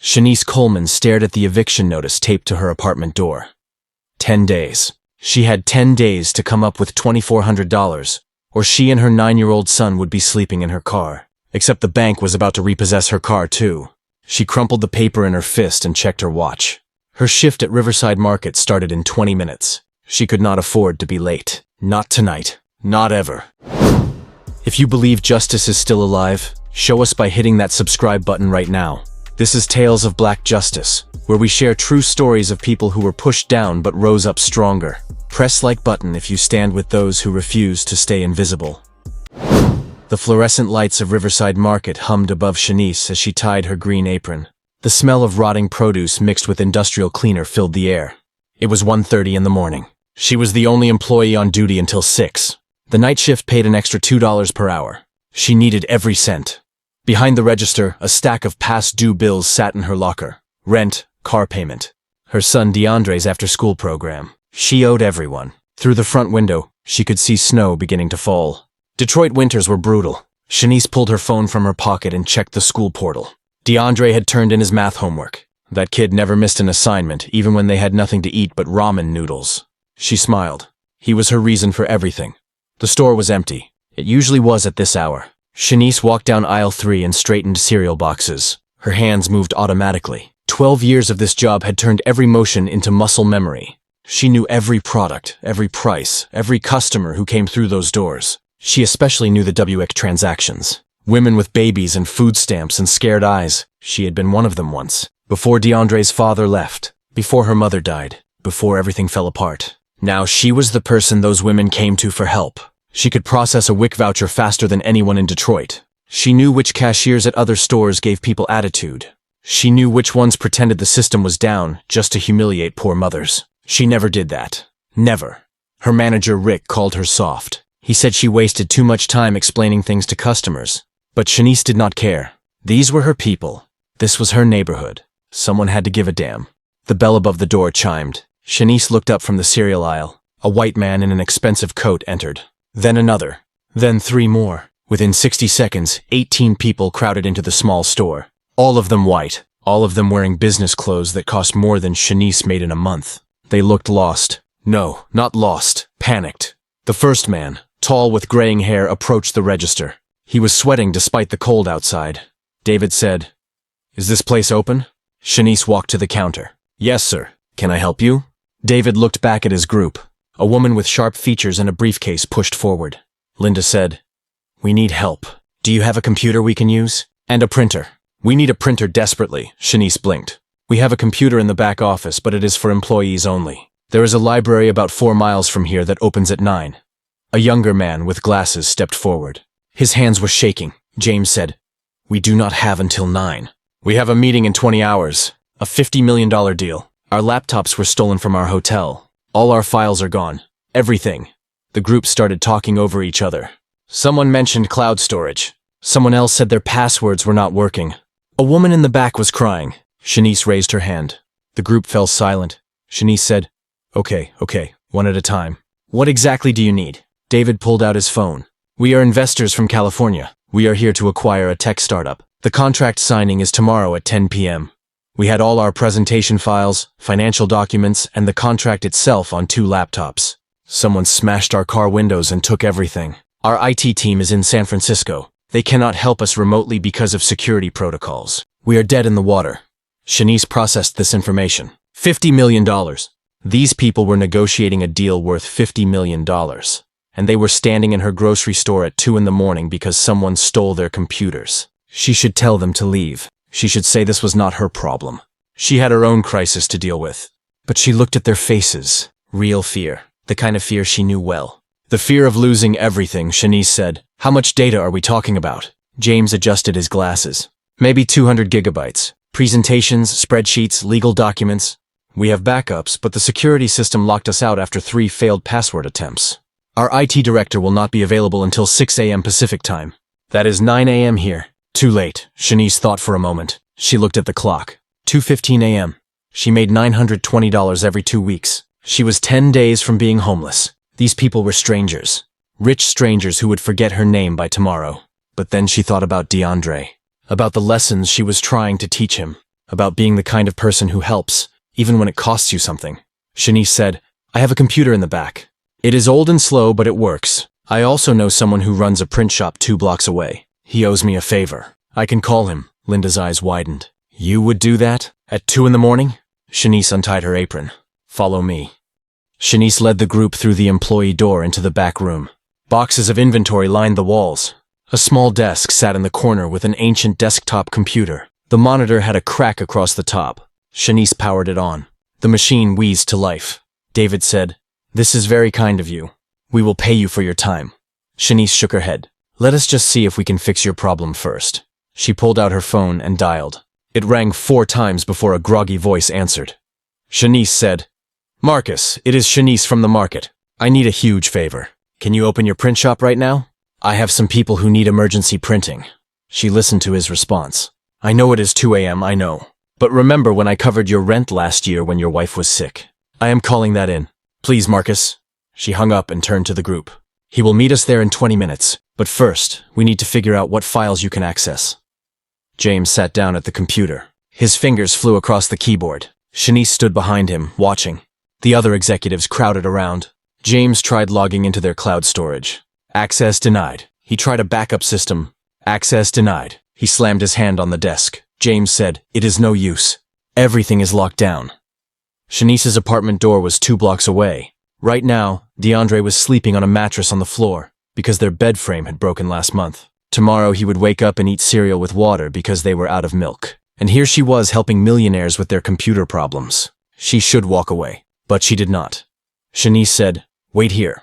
Shanice Coleman stared at the eviction notice taped to her apartment door. 10 days. She had 10 days to come up with $2,400, or she and her 9-year-old son would be sleeping in her car. Except the bank was about to repossess her car too. She crumpled the paper in her fist and checked her watch. Her shift at Riverside Market started in 20 minutes. She could not afford to be late. Not tonight. Not ever. If you believe justice is still alive, show us by hitting that subscribe button right now. This is Tales of Black Justice, where we share true stories of people who were pushed down but rose up stronger. Press like button if you stand with those who refuse to stay invisible. The fluorescent lights of Riverside Market hummed above Shanice as she tied her green apron. The smell of rotting produce mixed with industrial cleaner filled the air. It was 1:30 in the morning. She was the only employee on duty until 6. The night shift paid an extra $2 per hour. She needed every cent. Behind the register, a stack of past due bills sat in her locker. Rent, car payment. Her son DeAndre's after-school program. She owed everyone. Through the front window, she could see snow beginning to fall. Detroit winters were brutal. Shanice pulled her phone from her pocket and checked the school portal. DeAndre had turned in his math homework. That kid never missed an assignment, even when they had nothing to eat but ramen noodles. She smiled. He was her reason for everything. The store was empty. It usually was at this hour. Shanice walked down aisle 3 and straightened cereal boxes. Her hands moved automatically. 12 years of this job had turned every motion into muscle memory. She knew every product, every price, every customer who came through those doors. She especially knew the WX transactions. Women with babies and food stamps and scared eyes. She had been one of them once. Before DeAndre's father left. Before her mother died. Before everything fell apart. Now she was the person those women came to for help. She could process a WIC voucher faster than anyone in Detroit. She knew which cashiers at other stores gave people attitude. She knew which ones pretended the system was down just to humiliate poor mothers. She never did that. Never. Her manager Rick called her soft. He said she wasted too much time explaining things to customers. But Shanice did not care. These were her people. This was her neighborhood. Someone had to give a damn. The bell above the door chimed. Shanice looked up from the cereal aisle. A white man in an expensive coat entered. Then another. Then 3 more. Within 60 seconds, 18 people crowded into the small store. All of them white. All of them wearing business clothes that cost more than Shanice made in a month. They looked lost. No, not lost. Panicked. The first man, tall with graying hair, approached the register. He was sweating despite the cold outside. David said, "Is this place open?" Shanice walked to the counter. "Yes, sir. Can I help you?" David looked back at his group. A woman with sharp features and a briefcase pushed forward. Linda said, "We need help. Do you have a computer we can use? And a printer." "We need a printer desperately," Shanice blinked. "We have a computer in the back office, but it is for employees only. There is a library about 4 miles from here that opens at 9. A younger man with glasses stepped forward. His hands were shaking. James said, "We do not have until 9. We have a meeting in 20 hours. A $50 million deal. Our laptops were stolen from our hotel. All our files are gone. Everything." The group started talking over each other. Someone mentioned cloud storage. Someone else said their passwords were not working. A woman in the back was crying. Shanice raised her hand. The group fell silent. Shanice said, Okay, one at a time. "What exactly do you need?" David pulled out his phone. "We are investors from California. We are here to acquire a tech startup. The contract signing is tomorrow at 10 p.m. We had all our presentation files, financial documents, and the contract itself on 2 laptops. Someone smashed our car windows and took everything. Our IT team is in San Francisco. They cannot help us remotely because of security protocols. We are dead in the water." Shanice processed this information. $50 million. These people were negotiating a deal worth $50 million. And they were standing in her grocery store at 2 in the morning because someone stole their computers. She should tell them to leave. She should say this was not her problem. She had her own crisis to deal with. But she looked at their faces. Real fear. The kind of fear she knew well. "The fear of losing everything," Shanice said. "How much data are we talking about?" James adjusted his glasses. "Maybe 200 gigabytes. Presentations, spreadsheets, legal documents. We have backups, but the security system locked us out after 3 failed password attempts. Our IT director will not be available until 6 a.m. Pacific time. That is 9 a.m. here. Too late." Shanice thought for a moment. She looked at the clock. 2:15 a.m. She made $920 every 2 weeks. She was 10 days from being homeless. These people were strangers. Rich strangers who would forget her name by tomorrow. But then she thought about DeAndre. About the lessons she was trying to teach him. about being the kind of person who helps, even when it costs you something. Shanice said, I have a computer in the back. It is old and slow, but it works. I also know someone who runs a print shop 2 blocks away. He owes me a favor. I can call him. Linda's eyes widened. You would do that? At 2 in the morning? Shanice untied her apron. Follow me. Shanice led the group through the employee door into the back room. Boxes of inventory lined the walls. A small desk sat in the corner with an ancient desktop computer. The monitor had a crack across the top. Shanice powered it on. The machine wheezed to life. David said, This is very kind of you. We will pay you for your time. Shanice shook her head. Let us just see if we can fix your problem first. She pulled out her phone and dialed. It rang 4 times before a groggy voice answered. Shanice said, Marcus, it is Shanice from the market. I need a huge favor. Can you open your print shop right now? I have some people who need emergency printing. She listened to his response. I know it is 2 a.m., I know. But remember when I covered your rent last year when your wife was sick? I am calling that in. Please, Marcus. She hung up and turned to the group. He will meet us there in 20 minutes. But first, we need to figure out what files you can access. James sat down at the computer. His fingers flew across the keyboard. Shanice stood behind him, watching. The other executives crowded around. James tried logging into their cloud storage. Access denied. He tried a backup system. Access denied. He slammed his hand on the desk. James said, It is no use. Everything is locked down. Shanice's apartment door was 2 blocks away. Right now, DeAndre was sleeping on a mattress on the floor because their bed frame had broken last month. Tomorrow he would wake up and eat cereal with water because they were out of milk. And here she was helping millionaires with their computer problems. She should walk away, but she did not. Shanice said, Wait here.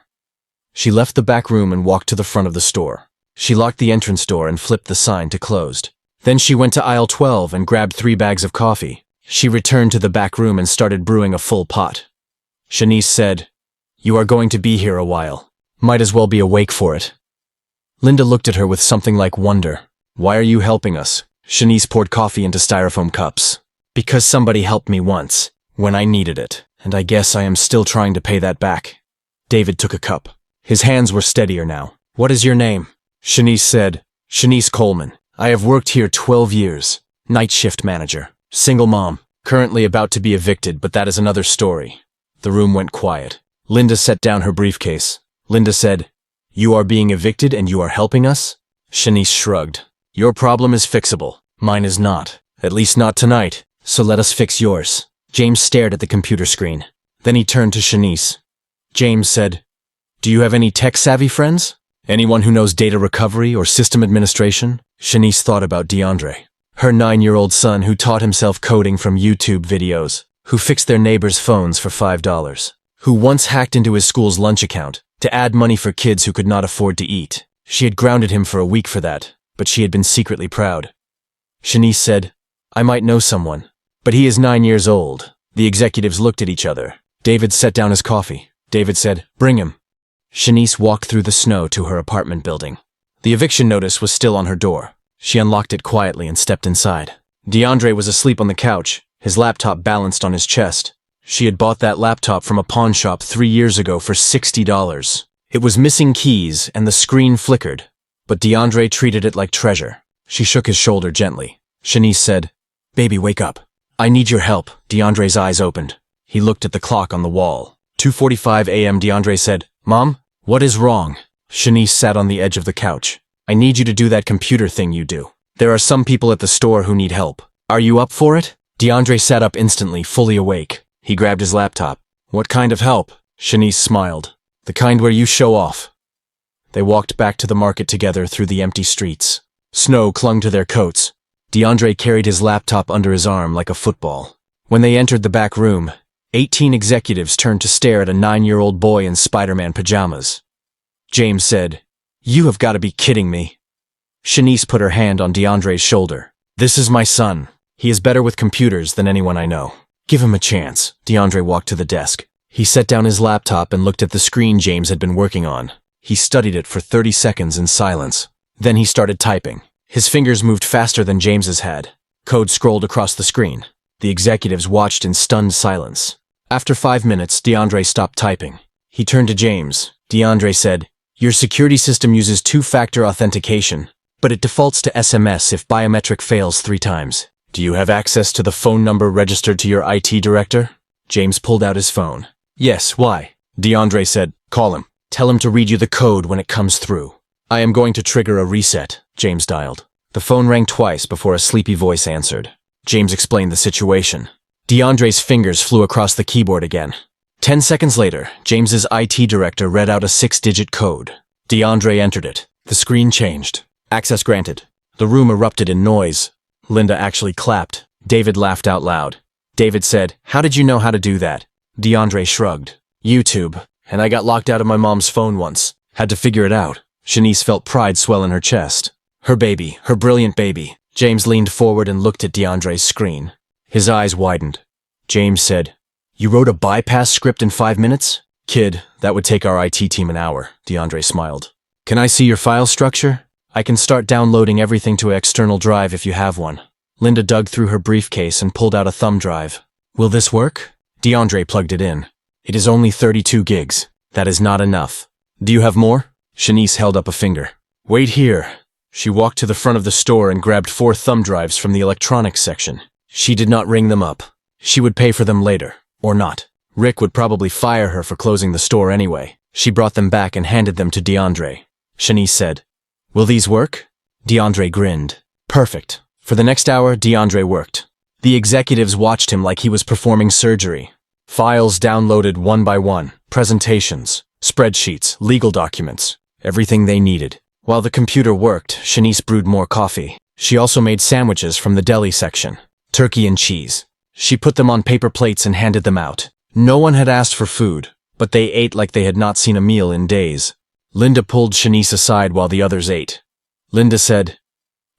She left the back room and walked to the front of the store. She locked the entrance door and flipped the sign to closed. Then she went to aisle 12 and grabbed 3 bags of coffee. She returned to the back room and started brewing a full pot. Shanice said, You are going to be here a while. Might as well be awake for it. Linda looked at her with something like wonder. Why are you helping us? Shanice poured coffee into styrofoam cups. Because somebody helped me once, when I needed it, and I guess I am still trying to pay that back. David took a cup. His hands were steadier now. What is your name? Shanice said, Shanice Coleman. I have worked here 12 years. Night shift manager. Single mom. Currently about to be evicted, but that is another story. The room went quiet. Linda set down her briefcase. Linda said, You are being evicted and you are helping us? Shanice shrugged. Your problem is fixable. Mine is not. At least not tonight. So let us fix yours. James stared at the computer screen. Then he turned to Shanice. James said, Do you have any tech-savvy friends? Anyone who knows data recovery or system administration? Shanice thought about DeAndre. Her 9-year-old son who taught himself coding from YouTube videos, who fixed their neighbors' phones for $5, who once hacked into his school's lunch account to add money for kids who could not afford to eat. She had grounded him for a week for that, but she had been secretly proud. Shanice said, I might know someone, but he is 9 years old. The executives looked at each other. David set down his coffee. David said, Bring him. Shanice walked through the snow to her apartment building. The eviction notice was still on her door. She unlocked it quietly and stepped inside. DeAndre was asleep on the couch, his laptop balanced on his chest. She had bought that laptop from a pawn shop 3 years ago for $60. It was missing keys and the screen flickered, but DeAndre treated it like treasure. She shook his shoulder gently. Shanice said, Baby, wake up. I need your help. DeAndre's eyes opened. He looked at the clock on the wall. 2:45 a.m. DeAndre said, Mom, what is wrong? Shanice sat on the edge of the couch. I need you to do that computer thing you do. There are some people at the store who need help. Are you up for it? DeAndre sat up instantly, fully awake. He grabbed his laptop. What kind of help? Shanice smiled. The kind where you show off. They walked back to the market together through the empty streets. Snow clung to their coats. DeAndre carried his laptop under his arm like a football. When they entered the back room, 18 executives turned to stare at a 9-year-old boy in Spider-Man pajamas. James said, You have got to be kidding me. Shanice put her hand on DeAndre's shoulder. This is my son. He is better with computers than anyone I know. Give him a chance. DeAndre walked to the desk. He set down his laptop and looked at the screen James had been working on. He studied it for 30 seconds in silence. Then he started typing. His fingers moved faster than James's had. Code scrolled across the screen. The executives watched in stunned silence. After 5 minutes, DeAndre stopped typing. He turned to James. DeAndre said, Your security system uses 2-factor authentication, but it defaults to SMS if biometric fails 3 times. Do you have access to the phone number registered to your IT director? James pulled out his phone. Yes, why? DeAndre said, call him. Tell him to read you the code when it comes through. I am going to trigger a reset, James dialed. The phone rang twice before a sleepy voice answered. James explained the situation. DeAndre's fingers flew across the keyboard again. 10 seconds later, James's IT director read out a 6-digit code. DeAndre entered it. The screen changed. Access granted. The room erupted in noise. Linda actually clapped. David laughed out loud. David said, how did you know how to do that? DeAndre shrugged. YouTube. And I got locked out of my mom's phone once. Had to figure it out. Shanice felt pride swell in her chest. Her baby, her brilliant baby. James leaned forward and looked at DeAndre's screen. His eyes widened. James said, you wrote a bypass script in 5 minutes? Kid, that would take our IT team an hour, DeAndre smiled. Can I see your file structure? I can start downloading everything to an external drive if you have one. Linda dug through her briefcase and pulled out a thumb drive. Will this work? DeAndre plugged it in. It is only 32 gigs. That is not enough. Do you have more? Shanice held up a finger. Wait here. She walked to the front of the store and grabbed 4 thumb drives from the electronics section. She did not ring them up. She would pay for them later. Or not. Rick would probably fire her for closing the store anyway. She brought them back and handed them to DeAndre. Shanice said, will these work? DeAndre grinned. Perfect. For the next hour, DeAndre worked. The executives watched him like he was performing surgery. Files downloaded one by one. Presentations, spreadsheets, legal documents. Everything they needed. While the computer worked, Shanice brewed more coffee. She also made sandwiches from the deli section. Turkey and cheese. She put them on paper plates and handed them out. No one had asked for food, but they ate like they had not seen a meal in days. Linda pulled Shanice aside while the others ate. Linda said,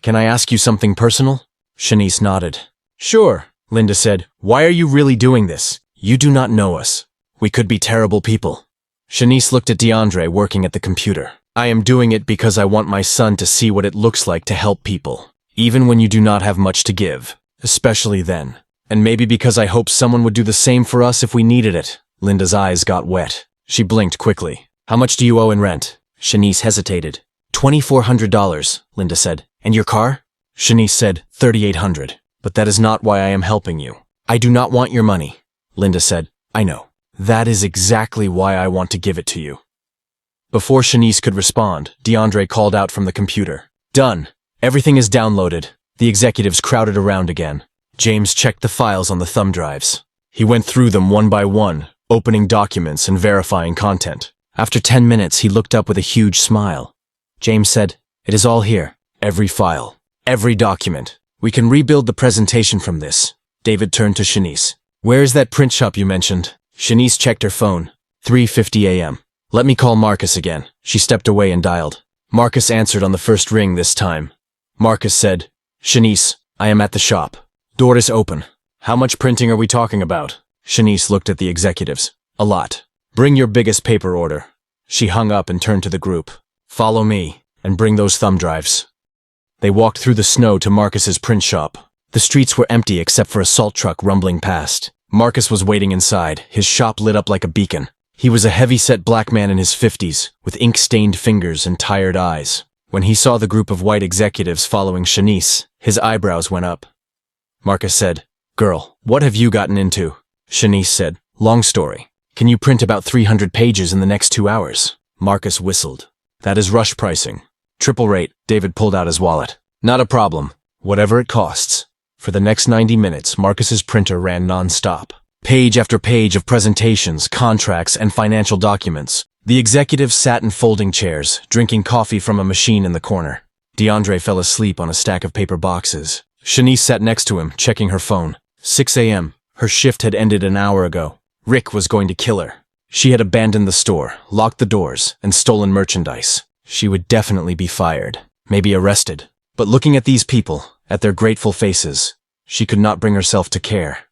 can I ask you something personal? Shanice nodded. Sure, Linda said. Why are you really doing this? You do not know us. We could be terrible people. Shanice looked at DeAndre working at the computer. I am doing it because I want my son to see what it looks like to help people, even when you do not have much to give, especially then. And maybe because I hope someone would do the same for us if we needed it. Linda's eyes got wet. She blinked quickly. How much do you owe in rent? Shanice hesitated. $2,400, Linda said. And your car? Shanice said, $3,800. But that is not why I am helping you. I do not want your money. Linda said, I know. That is exactly why I want to give it to you. Before Shanice could respond, DeAndre called out from the computer. Done. Everything is downloaded. The executives crowded around again. James checked the files on the thumb drives. He went through them one by one, opening documents and verifying content. After 10 minutes, he looked up with a huge smile. James said, it is all here. Every file. Every document. We can rebuild the presentation from this. David turned to Shanice. Where is that print shop you mentioned? Shanice checked her phone. 3:50 a.m. Let me call Marcus again. She stepped away and dialed. Marcus answered on the first ring this time. Marcus said, Shanice, I am at the shop. Door is open. How much printing are we talking about? Shanice looked at the executives. A lot. Bring your biggest paper order. She hung up and turned to the group. Follow me, and bring those thumb drives. They walked through the snow to Marcus's print shop. The streets were empty except for a salt truck rumbling past. Marcus was waiting inside, his shop lit up like a beacon. He was a heavy-set black man in his 50s, with ink-stained fingers and tired eyes. When he saw the group of white executives following Shanice, his eyebrows went up. Marcus said, Girl, what have you gotten into? Shanice said, Long story. Can you print about 300 pages in the next 2 hours? Marcus whistled. That is rush pricing. Triple rate. David pulled out his wallet. Not a problem. Whatever it costs. For the next 90 minutes, Marcus's printer ran non-stop. Page after page of presentations, contracts, and financial documents. The executives sat in folding chairs, drinking coffee from a machine in the corner. DeAndre fell asleep on a stack of paper boxes. Shanice sat next to him, checking her phone. 6 a.m. Her shift had ended an hour ago. Rick was going to kill her. She had abandoned the store, locked the doors, and stolen merchandise. She would definitely be fired, maybe arrested. But looking at these people, at their grateful faces, she could not bring herself to care.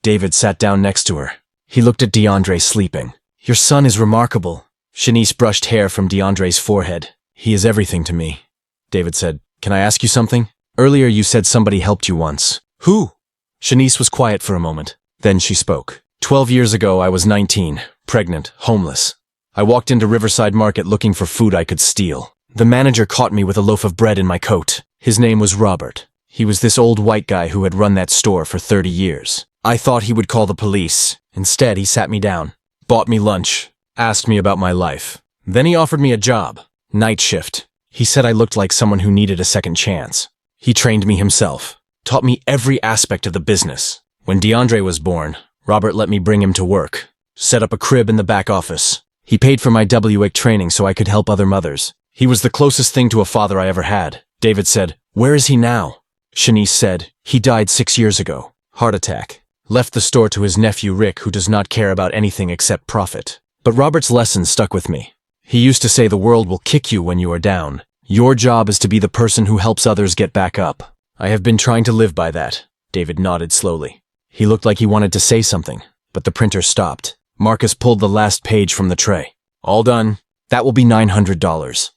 David sat down next to her. He looked at DeAndre sleeping. Your son is remarkable. Shanice brushed hair from DeAndre's forehead. He is everything to me. David said, Can I ask you something? Earlier you said somebody helped you once. Who? Shanice was quiet for a moment. Then she spoke. 12 years ago I was 19, pregnant, homeless. I walked into Riverside Market looking for food I could steal. The manager caught me with a loaf of bread in my coat. His name was Robert. He was this old white guy who had run that store for 30 years. I thought he would call the police. Instead, he sat me down, bought me lunch, asked me about my life. Then he offered me a job, night shift. He said I looked like someone who needed a second chance. He trained me himself, taught me every aspect of the business. When DeAndre was born, Robert let me bring him to work, set up a crib in the back office. He paid for my WIC training so I could help other mothers. He was the closest thing to a father I ever had. David said, "Where is he now?" Shanice said, "He died 6 years ago. Heart attack. Left the store to his nephew Rick, who does not care about anything except profit." But Robert's lesson stuck with me. He used to say the world will kick you when you are down. Your job is to be the person who helps others get back up. I have been trying to live by that. David nodded slowly. He looked like he wanted to say something, but the printer stopped. Marcus pulled the last page from the tray. "All done. That will be $900.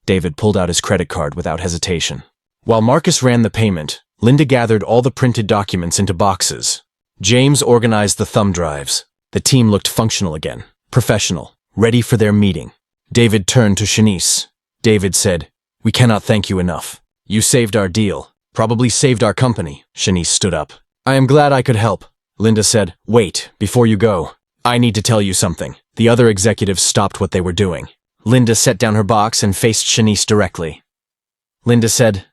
David pulled out his credit card without hesitation. While Marcus ran the payment, Linda gathered all the printed documents into boxes. James organized the thumb drives. The team looked functional again, professional, ready for their meeting. David turned to Shanice. David said, "We cannot thank you enough. You saved our deal, probably saved our company." Shanice stood up. "I am glad I could help." Linda said, "Wait, before you go, I need to tell you something." The other executives stopped what they were doing. Linda set down her box and faced Shanice directly. Linda said,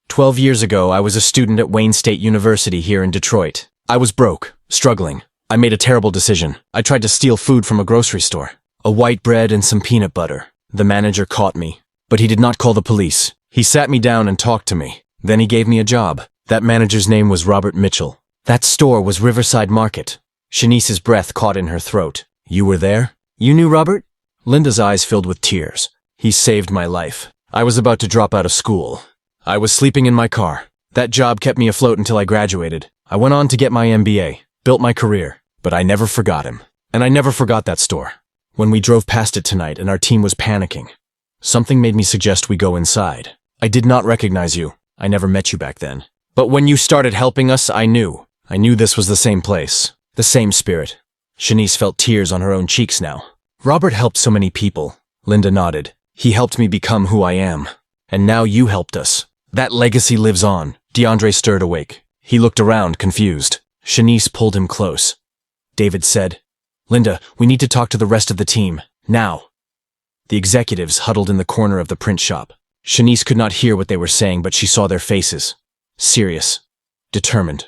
12 years ago, I was a student at Wayne State University here in Detroit. I was broke, struggling. I made a terrible decision. I tried to steal food from a grocery store. A white bread and some peanut butter. The manager caught me, but he did not call the police. He sat me down and talked to me. Then he gave me a job. That manager's name was Robert Mitchell. That store was Riverside Market. Shanice's breath caught in her throat. "You were there? You knew Robert?" Linda's eyes filled with tears. "He saved my life. I was about to drop out of school. I was sleeping in my car. That job kept me afloat until I graduated. I went on to get my MBA, built my career, but I never forgot him. And I never forgot that store. When we drove past it tonight and our team was panicking, something made me suggest we go inside. I did not recognize you. I never met you back then. But when you started helping us, I knew. I knew this was the same place, the same spirit." Shanice felt tears on her own cheeks now. "Robert helped so many people." Linda nodded. "He helped me become who I am. And now you helped us. That legacy lives on." DeAndre stirred awake. He looked around, confused. Shanice pulled him close. David said, "Linda, we need to talk to the rest of the team, now." The executives huddled in the corner of the print shop. Shanice could not hear what they were saying, but she saw their faces. Serious. Determined.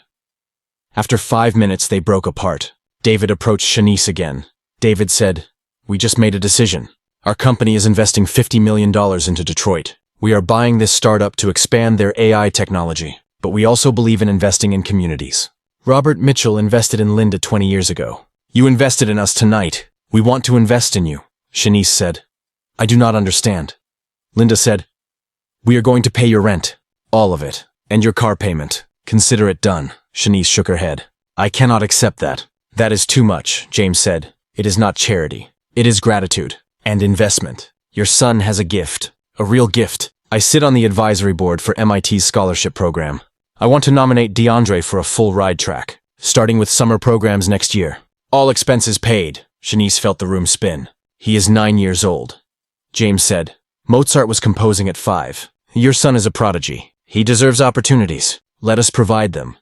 After 5 minutes, they broke apart. David approached Shanice again. David said, "We just made a decision. Our company is investing $50 million into Detroit. We are buying this startup to expand their AI technology, but we also believe in investing in communities. Robert Mitchell invested in Linda 20 years ago. You invested in us tonight. We want to invest in you." Shanice said, "I do not understand." Linda said, "We are going to pay your rent, all of it, and your car payment. Consider it done." Shanice shook her head. "I cannot accept that." "That is too much," James said. "It is not charity. It is gratitude and investment. Your son has a gift, a real gift. I sit on the advisory board for MIT's scholarship program. I want to nominate DeAndre for a full ride track, starting with summer programs next year. All expenses paid." Shanice felt the room spin. "He is 9 years old." James said, "Mozart was composing at 5. Your son is a prodigy. He deserves opportunities. Let us provide them."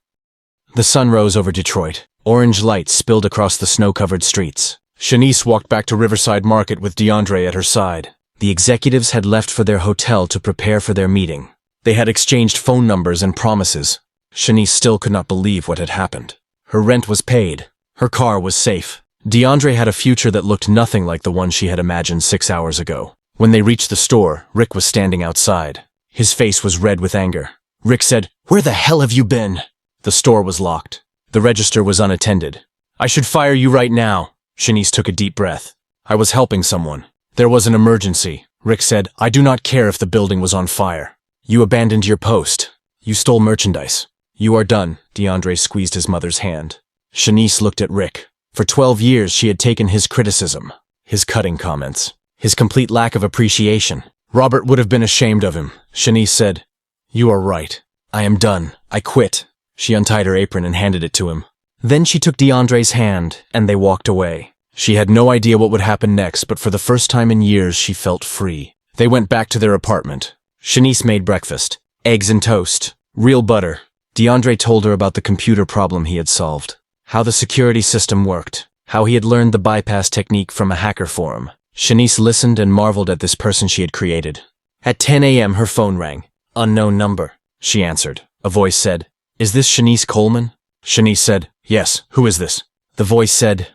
The sun rose over Detroit. Orange lights spilled across the snow-covered streets. Shanice walked back to Riverside Market with DeAndre at her side. The executives had left for their hotel to prepare for their meeting. They had exchanged phone numbers and promises. Shanice still could not believe what had happened. Her rent was paid. Her car was safe. DeAndre had a future that looked nothing like the one she had imagined 6 hours ago. When they reached the store, Rick was standing outside. His face was red with anger. Rick said, "Where the hell have you been?" The store was locked. The register was unattended. "I should fire you right now." Shanice took a deep breath. "I was helping someone. There was an emergency." Rick said, "I do not care if the building was on fire. You abandoned your post. You stole merchandise. You are done." DeAndre squeezed his mother's hand. Shanice looked at Rick. For 12 years, she had taken his criticism, his cutting comments, his complete lack of appreciation. Robert would have been ashamed of him. Shanice said, "You are right. I am done. I quit." She untied her apron and handed it to him. Then she took DeAndre's hand, and they walked away. She had no idea what would happen next, but for the first time in years, she felt free. They went back to their apartment. Shanice made breakfast, eggs and toast, Real butter. DeAndre told her about the computer problem he had solved, how the security system worked, how he had learned the bypass technique from a hacker forum. Shanice listened and marveled at this person she had created. At 10 a.m. her phone rang. Unknown number. She answered. A voice said, "Is this Shanice Coleman?" Shanice said, "Yes, who is this?" The voice said,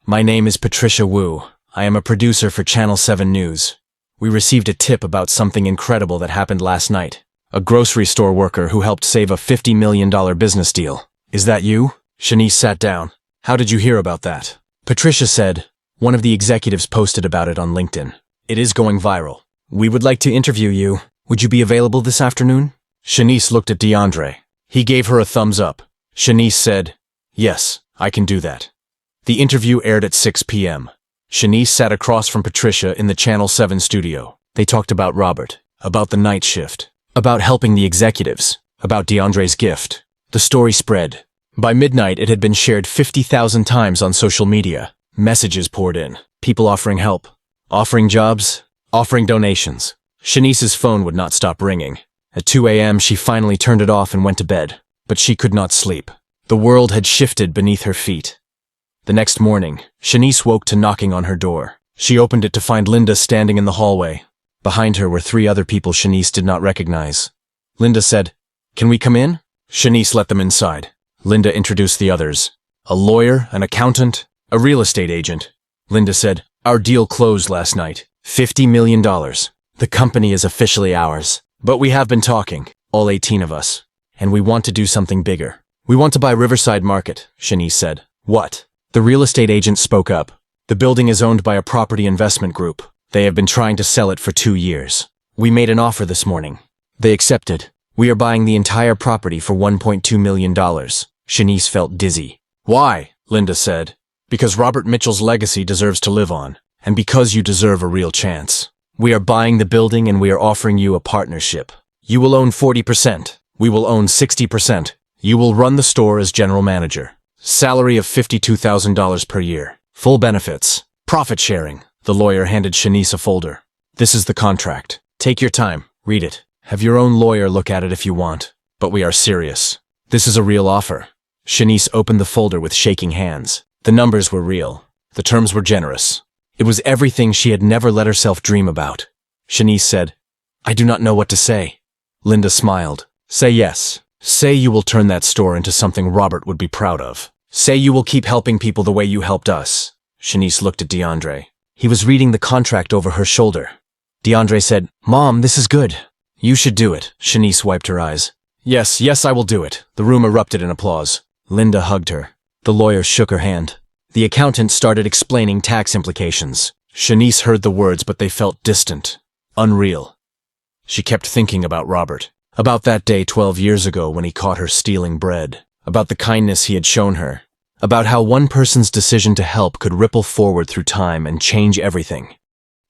"My name is Patricia Wu. I am a producer for Channel 7 News. We received a tip about something incredible that happened last night. A grocery store worker who helped save a $50 million business deal. Is that you?" Shanice sat down. "How did you hear about that?" Patricia said, "One of the executives posted about it on LinkedIn. It is going viral. We would like to interview you. Would you be available this afternoon?" Shanice looked at DeAndre. He gave her a thumbs up. Shanice said, "Yes, I can do that." The interview aired at 6 p.m. Shanice sat across from Patricia in the Channel 7 studio. They talked about Robert, about the night shift, about helping the executives, about DeAndre's gift. The story spread. By midnight, it had been shared 50,000 times on social media. Messages poured in. People offering help, offering jobs, offering donations. Shanice's phone would not stop ringing. At 2 a.m., she finally turned it off and went to bed. But she could not sleep. The world had shifted beneath her feet. The next morning, Shanice woke to knocking on her door. She opened it to find Linda standing in the hallway. Behind her were 3 other people Shanice did not recognize. Linda said, "Can we come in?" Shanice let them inside. Linda introduced the others. A lawyer, an accountant, a real estate agent. Linda said, "Our deal closed last night. $50 million. The company is officially ours. But we have been talking, all 18 of us. And we want to do something bigger. We want to buy Riverside Market," Shanice said. "What?" The real estate agent spoke up. "The building is owned by a property investment group. They have been trying to sell it for 2 years. We made an offer this morning. They accepted. We are buying the entire property for $1.2 million. Shanice felt dizzy. "Why?" Linda said. "Because Robert Mitchell's legacy deserves to live on. And because you deserve a real chance. We are buying the building and we are offering you a partnership. You will own 40%. We will own 60%. You will run the store as general manager. Salary of $52,000 per year. Full benefits. Profit sharing." The lawyer handed Shanice a folder. "This is the contract. Take your time. Read it. Have your own lawyer look at it if you want. But we are serious. This is a real offer." Shanice opened the folder with shaking hands. The numbers were real. The terms were generous. It was everything she had never let herself dream about. Shanice said, "I do not know what to say." Linda smiled. "Say yes. Say you will turn that store into something Robert would be proud of. Say you will keep helping people the way you helped us." Shanice looked at DeAndre. He was reading the contract over her shoulder. DeAndre said, "Mom, this is good. You should do it." Shanice wiped her eyes. Yes, I will do it." The room erupted in applause. Linda hugged her. The lawyer shook her hand. The accountant started explaining tax implications. Shanice heard the words, but they felt distant, unreal. She kept thinking about Robert, about that day 12 years ago when he caught her stealing bread, about the kindness he had shown her, about how one person's decision to help could ripple forward through time and change everything.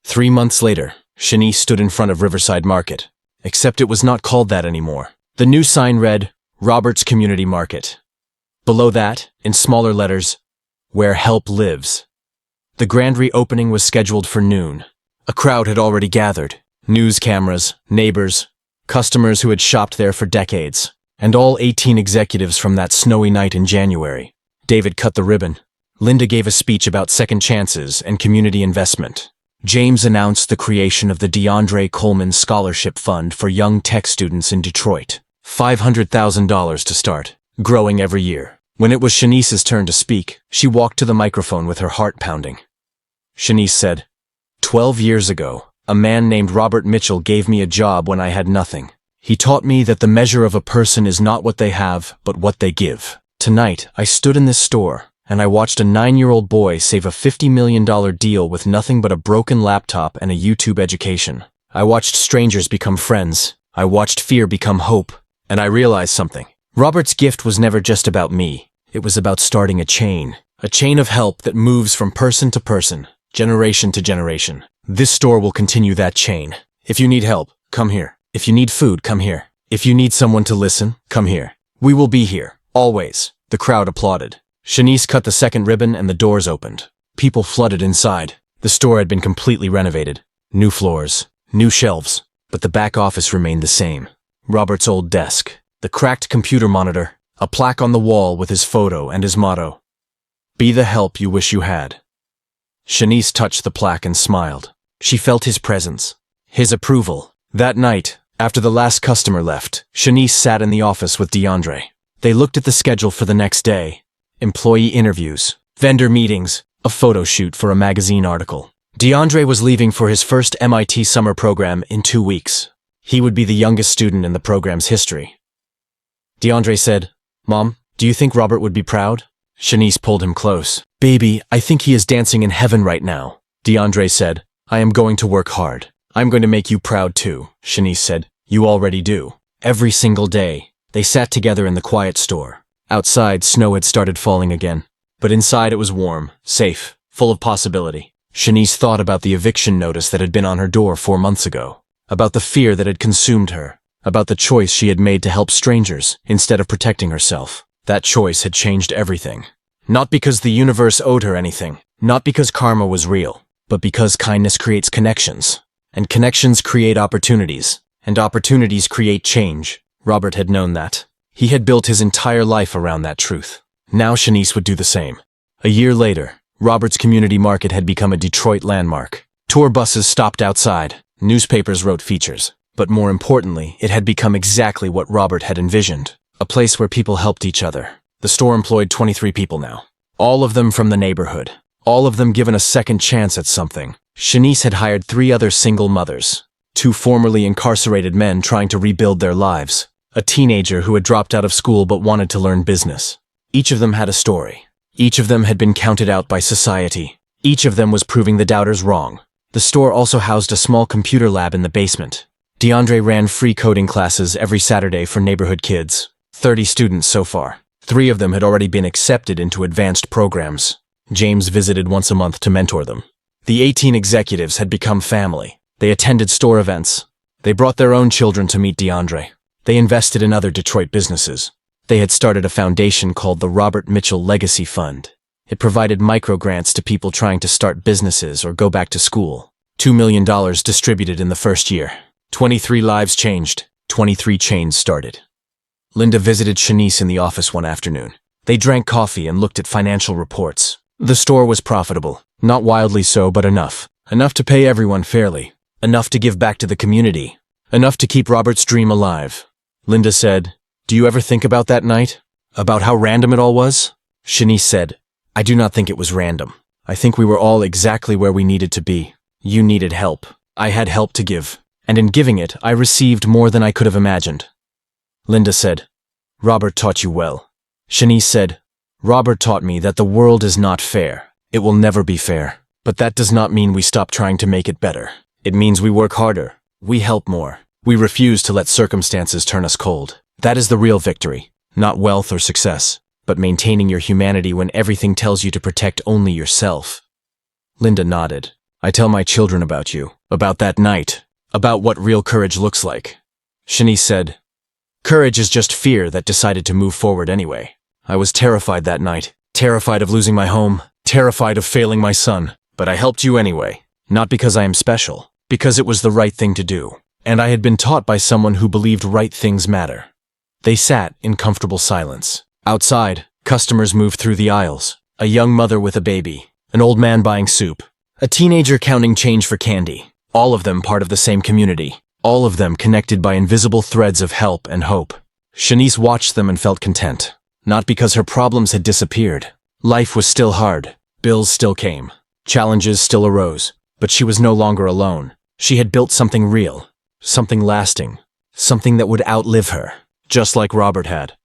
3 months later, Shanice stood in front of Riverside Market, except it was not called that anymore. The new sign read, "Robert's Community Market." Below that, in smaller letters, "Where Help Lives." The grand reopening was scheduled for noon. A crowd had already gathered. News cameras, neighbors, customers who had shopped there for decades, and all 18 executives from that snowy night in January. David cut the ribbon. Linda gave a speech about second chances and community investment. James announced the creation of the DeAndre Coleman Scholarship Fund for young tech students in Detroit. $500,000 to start, growing every year. When it was Shanice's turn to speak, she walked to the microphone with her heart pounding. Shanice said, 12 years ago, a man named Robert Mitchell gave me a job when I had nothing. He taught me that the measure of a person is not what they have, but what they give. Tonight, I stood in this store, and I watched a 9-year-old boy save a $50 million deal with nothing but a broken laptop and a YouTube education. I watched strangers become friends. I watched fear become hope. And I realized something. Robert's gift was never just about me. It was about starting a chain of help that moves from person to person, generation to generation. This store will continue that chain. If you need help, come here. If you need food, come here. If you need someone to listen, come here. We will be here, always. The crowd applauded. Shanice cut the second ribbon and the doors opened. People flooded inside. The store had been completely renovated. New floors, new shelves, but the back office remained the same. Robert's old desk, the the cracked computer monitor, a plaque on the wall with his photo and his motto, "Be the help you wish you had." Shanice touched the plaque and smiled. She felt his presence, his approval. That night, after the last customer left, Shanice sat in the office with DeAndre. They looked at the schedule for the next day. Employee interviews, vendor meetings, a photo shoot for a magazine article. DeAndre was leaving for his first MIT summer program in 2 weeks. He would be the youngest student in the program's history. DeAndre said, "Mom, do you think Robert would be proud?" Shanice pulled him close. "Baby, I think he is dancing in heaven right now." DeAndre said, "I am going to work hard. I'm going to make you proud too," Shanice said. "You already do." Every single day, they sat together in the quiet store. Outside, snow had started falling again. But inside it was warm, safe, full of possibility. Shanice thought about the eviction notice that had been on her door 4 months ago. About the fear that had consumed her. About the choice she had made to help strangers instead of protecting herself. That choice had changed everything. Not because the universe owed her anything. Not because karma was real. But because kindness creates connections. And connections create opportunities. And opportunities create change. Robert had known that. He had built his entire life around that truth. Now Shanice would do the same. A year later, Robert's community market had become a Detroit landmark. Tour buses stopped outside. Newspapers wrote features. But more importantly, it had become exactly what Robert had envisioned. A place where people helped each other. The store employed 23 people now. All of them from the neighborhood. All of them given a second chance at something. Shanice had hired 3 other single mothers. 2 formerly incarcerated men trying to rebuild their lives. A teenager who had dropped out of school but wanted to learn business. Each of them had a story. Each of them had been counted out by society. Each of them was proving the doubters wrong. The store also housed a small computer lab in the basement. DeAndre ran free coding classes every Saturday for neighborhood kids. 30 students so far. 3 of them had already been accepted into advanced programs. James visited once a month to mentor them. The 18 executives had become family. They attended store events. They brought their own children to meet DeAndre. They invested in other Detroit businesses. They had started a foundation called the Robert Mitchell Legacy Fund. It provided microgrants to people trying to start businesses or go back to school. $2 million distributed in the first year. 23 lives changed. 23 chains started. Linda visited Shanice in the office one afternoon. They drank coffee and looked at financial reports. The store was profitable. Not wildly so, but enough. Enough to pay everyone fairly. Enough to give back to the community. Enough to keep Robert's dream alive. Linda said, "Do you ever think about that night? About how random it all was?" Shanice said, "I do not think it was random. I think we were all exactly where we needed to be. You needed help. I had help to give. And in giving it, I received more than I could have imagined." Linda said, "Robert taught you well." Shanice said, "Robert taught me that the world is not fair. It will never be fair. But that does not mean we stop trying to make it better. It means we work harder. We help more. We refuse to let circumstances turn us cold. That is the real victory. Not wealth or success, but maintaining your humanity when everything tells you to protect only yourself." Linda nodded. "I tell my children about you, about that night, about what real courage looks like." Shanice said, "Courage is just fear that decided to move forward anyway. I was terrified that night, terrified of losing my home, terrified of failing my son, but I helped you anyway. Not because I am special, because it was the right thing to do. And I had been taught by someone who believed right things matter." They sat in comfortable silence. Outside, customers moved through the aisles. A young mother with a baby, an old man buying soup, a teenager counting change for candy. All of them part of the same community. All of them connected by invisible threads of help and hope. Shanice watched them and felt content. Not because her problems had disappeared. Life was still hard. Bills still came. Challenges still arose. But she was no longer alone. She had built something real. Something lasting. Something that would outlive her. Just like Robert had.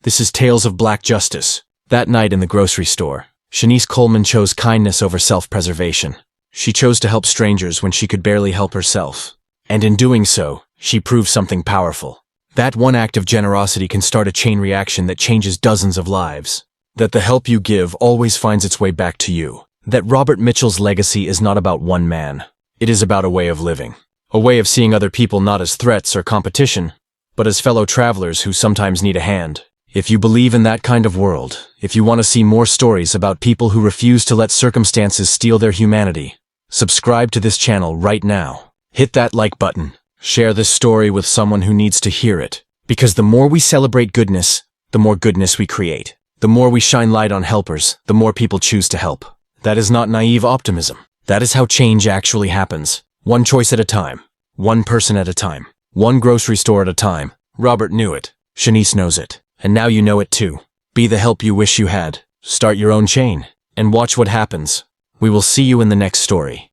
This is Tales of Black Justice. That night in the grocery store, Shanice Coleman chose kindness over self-preservation. She chose to help strangers when she could barely help herself. And in doing so, she proved something powerful. That one act of generosity can start a chain reaction that changes dozens of lives. That the help you give always finds its way back to you. That Robert Mitchell's legacy is not about one man. It is about a way of living. A way of seeing other people not as threats or competition, but as fellow travelers who sometimes need a hand. If you believe in that kind of world, if you want to see more stories about people who refuse to let circumstances steal their humanity, subscribe to this channel right now. Hit that like button. Share this story with someone who needs to hear it. Because the more we celebrate goodness, the more goodness we create. The more we shine light on helpers, the more people choose to help. That is not naive optimism. That is how change actually happens. One choice at a time. One person at a time. One grocery store at a time. Robert knew it. Shanice knows it. And now you know it too. Be the help you wish you had. Start your own chain. And watch what happens. We will see you in the next story.